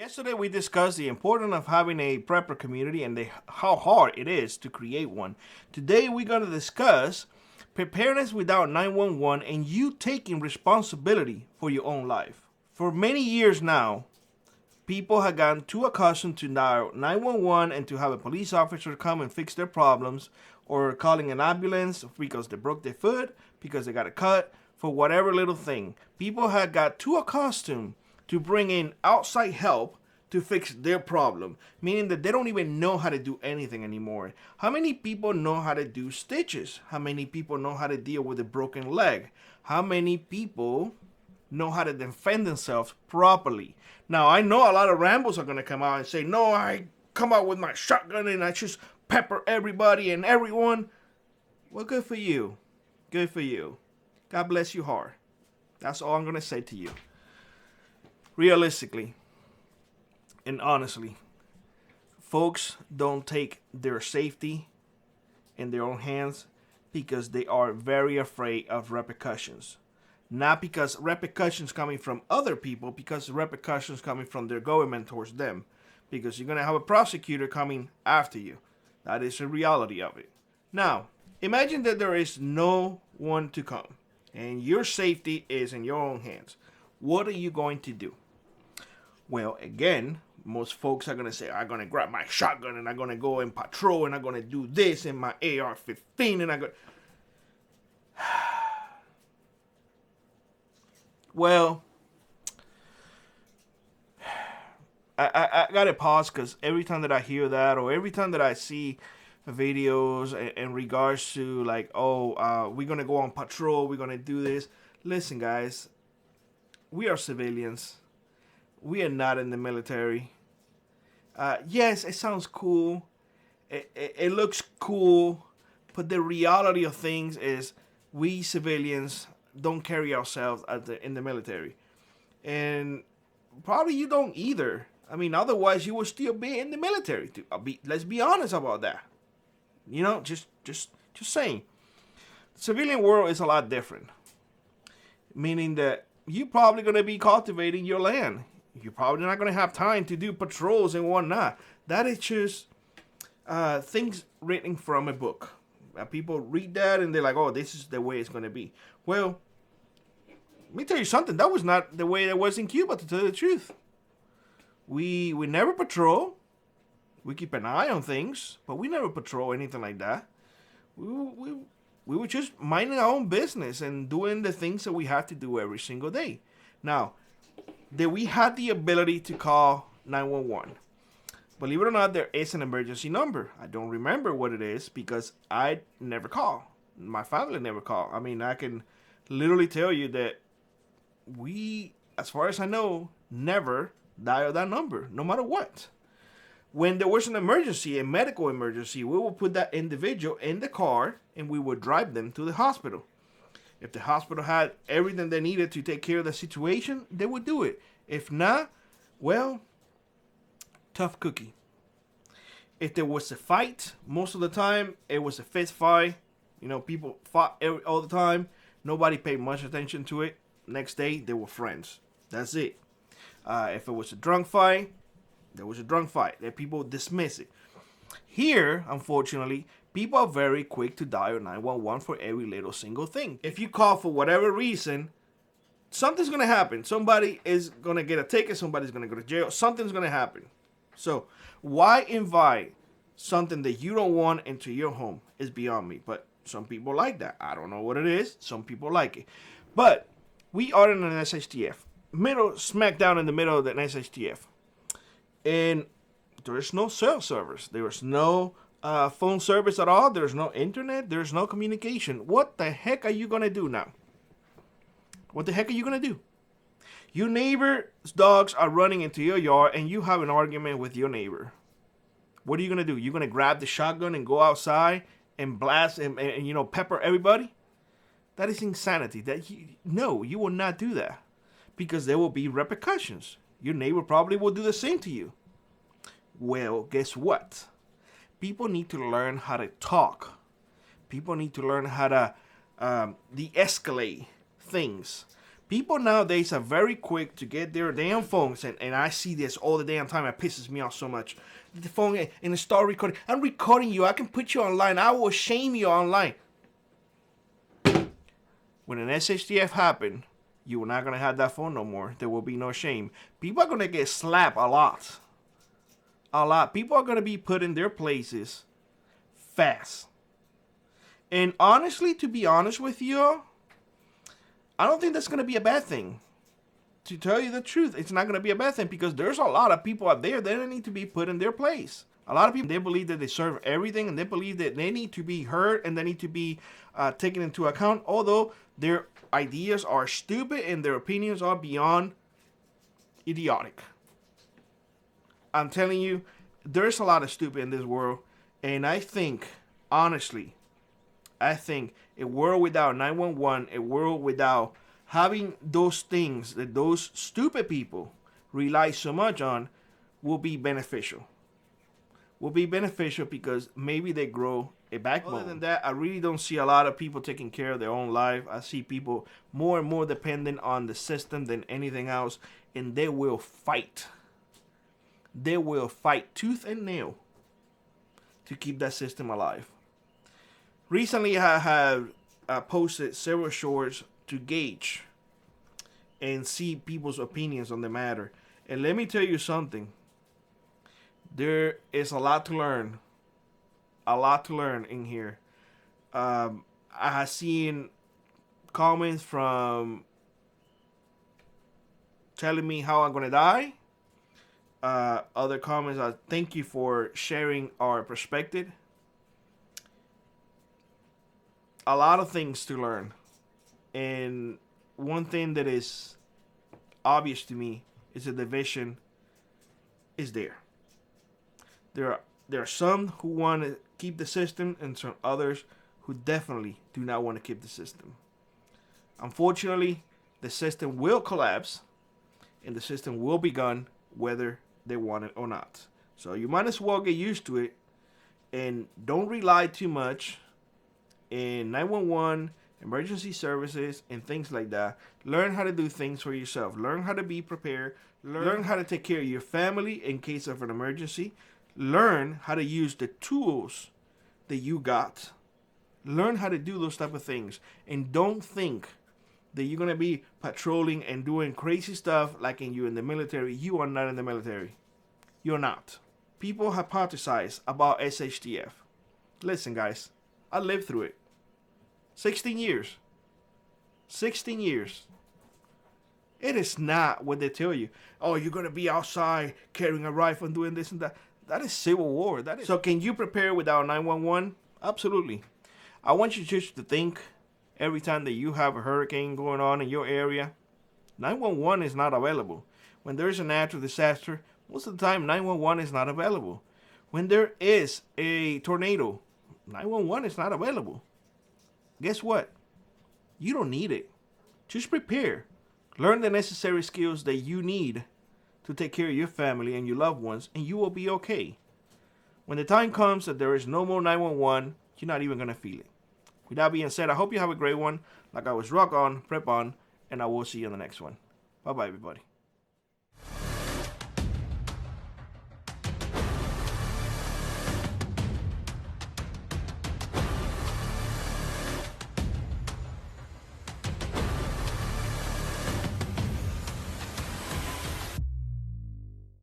Yesterday we discussed the importance of having a prepper community and how hard it is to create one. Today we're going to discuss preparedness without 911 and you taking responsibility for your own life. For many years now, people have gotten too accustomed to dial 911 and to have a police officer come and fix their problems, or calling an ambulance because they broke their foot, because they got a cut, for whatever little thing. People have got too accustomed to bring in outside help to fix their problem, meaning that they don't even know how to do anything anymore. How many people know how to do stitches? How many people know how to deal with a broken leg? How many people know how to defend themselves properly? Now, I know a lot of Rambos are going to come out and say, no, I come out with my shotgun and I just pepper everybody and everyone. Well, good for you. Good for you. God bless your heart. That's all I'm going to say to you. Realistically and honestly, folks don't take their safety in their own hands because they are very afraid of repercussions. Not because repercussions coming from other people, because repercussions coming from their government towards them. Because you're going to have a prosecutor coming after you. That is the reality of it. Now, imagine that there is no one to come and your safety is in your own hands. What are you going to do? Well, again, most folks are going to say, I'm going to grab my shotgun and I'm going to go and patrol and I'm going to do this in my AR-15 and I'm going to... Well, I got to pause because every time that I hear that or every time that I see videos in regards to like, we're going to go on patrol, we're going to do this. Listen, guys, we are civilians. We are not in the military. Yes, it sounds cool. It looks cool. But the reality of things is we civilians don't carry ourselves in the military. And probably you don't either. I mean, otherwise you would still be in the military. Let's be honest about that. You know, just saying. The civilian world is a lot different. Meaning that you're probably going to be cultivating your land. You're probably not going to have time to do patrols and whatnot. That is just things written from a book. People read that and they're like, oh, this is the way it's going to be. Well, let me tell you something. That was not the way it was in Cuba, to tell you the truth. We never patrol. We keep an eye on things, but we never patrol anything like that. We were just minding our own business and doing the things that we have to do every single day. Now, that we had the ability to call 911. Believe it or not, there is an emergency number. I don't remember what it is because I never call. My family never call. I mean, I can literally tell you that we, as far as I know, never dial that number, no matter what. When there was an emergency, a medical emergency, we would put that individual in the car and we would drive them to the hospital. If the hospital had everything they needed to take care of the situation, they would do it. If not, well, tough cookie. If there was a fight, most of the time, it was a fist fight. You know, people fought all the time. Nobody paid much attention to it. Next day, they were friends. That's it. If it was a drunk fight, there was a drunk fight. That people dismiss it. Here, unfortunately, people are very quick to dial 911 for every little single thing. If you call for whatever reason, something's going to happen. Somebody is going to get a ticket. Somebody's going to go to jail. Something's going to happen. So why invite something that you don't want into your home is beyond me. But some people like that. I don't know what it is. Some people like it. But we are in an SHTF. Smack down in the middle of the SHTF. And there's no cell service. There's no phone service at all. There's no internet. There's no communication. What the heck are you going to do now? What the heck are you going to do? Your neighbor's dogs are running into your yard and you have an argument with your neighbor. What are you going to do? You're going to grab the shotgun and go outside and blast and pepper everybody? That is insanity. No, you will not do that because there will be repercussions. Your neighbor probably will do the same to you. Well, guess what? People need to learn how to talk. People need to learn how to de-escalate things. People nowadays are very quick to get their damn phones, and I see this all the damn time. It pisses me off so much. The phone and start recording. I'm recording you. I can put you online. I will shame you online. When an SHTF happen, you are not going to have that phone no more. There will be no shame. People are going to get slapped a lot. A lot. People are going to be put in their places fast. And honestly, to be honest with you, I don't think that's going to be a bad thing. To tell you the truth, it's not going to be a bad thing because there's a lot of people out there that need to be put in their place. A lot of people, they believe that they serve everything and they believe that they need to be heard and they need to be taken into account, although their ideas are stupid and their opinions are beyond idiotic. I'm telling you, there's a lot of stupid in this world, and I think, honestly, a world without 911, a world without having those things that those stupid people rely so much on will be beneficial. Will be beneficial because maybe they grow a backbone. Other than that, I really don't see a lot of people taking care of their own life. I see people more and more dependent on the system than anything else, and they will fight. They will fight tooth and nail to keep that system alive. Recently, I have posted several shorts to gauge and see people's opinions on the matter. And let me tell you something. There is a lot to learn. A lot to learn in here. I have seen comments from telling me how I'm going to die. Other comments are thank you for sharing our perspective. A lot of things to learn. And one thing that is obvious to me is that the division is there. There are some who want to keep the system and some others who definitely do not want to keep the system. Unfortunately, the system will collapse and the system will be gone whether they want it or not. So you might as well get used to it and don't rely too much in 911, emergency services, and things like that. Learn how to do things for yourself. Learn how to be prepared. Learn how to take care of your family in case of an emergency. Learn how to use the tools that you got. Learn how to do those type of things. And don't think that you're going to be patrolling and doing crazy stuff like you're in the military. You are not in the military. You're not. People hypothesize about SHTF. Listen, guys. I lived through it. 16 years. 16 years. It is not what they tell you. Oh, you're going to be outside carrying a rifle and doing this and that. That is civil war. So can you prepare without 911? Absolutely. I want you just to think every time that you have a hurricane going on in your area, 911 is not available. When there's a natural disaster, most of the time 911 is not available. When there is a tornado, 911 is not available. Guess what? You don't need it. Just prepare. Learn the necessary skills that you need to take care of your family and your loved ones, and you will be okay. When the time comes that there is no more 911, you're not even going to feel it. With that being said, I hope you have a great one. Like I was rock on, prep on, and I will see you in the next one. Bye-bye, everybody.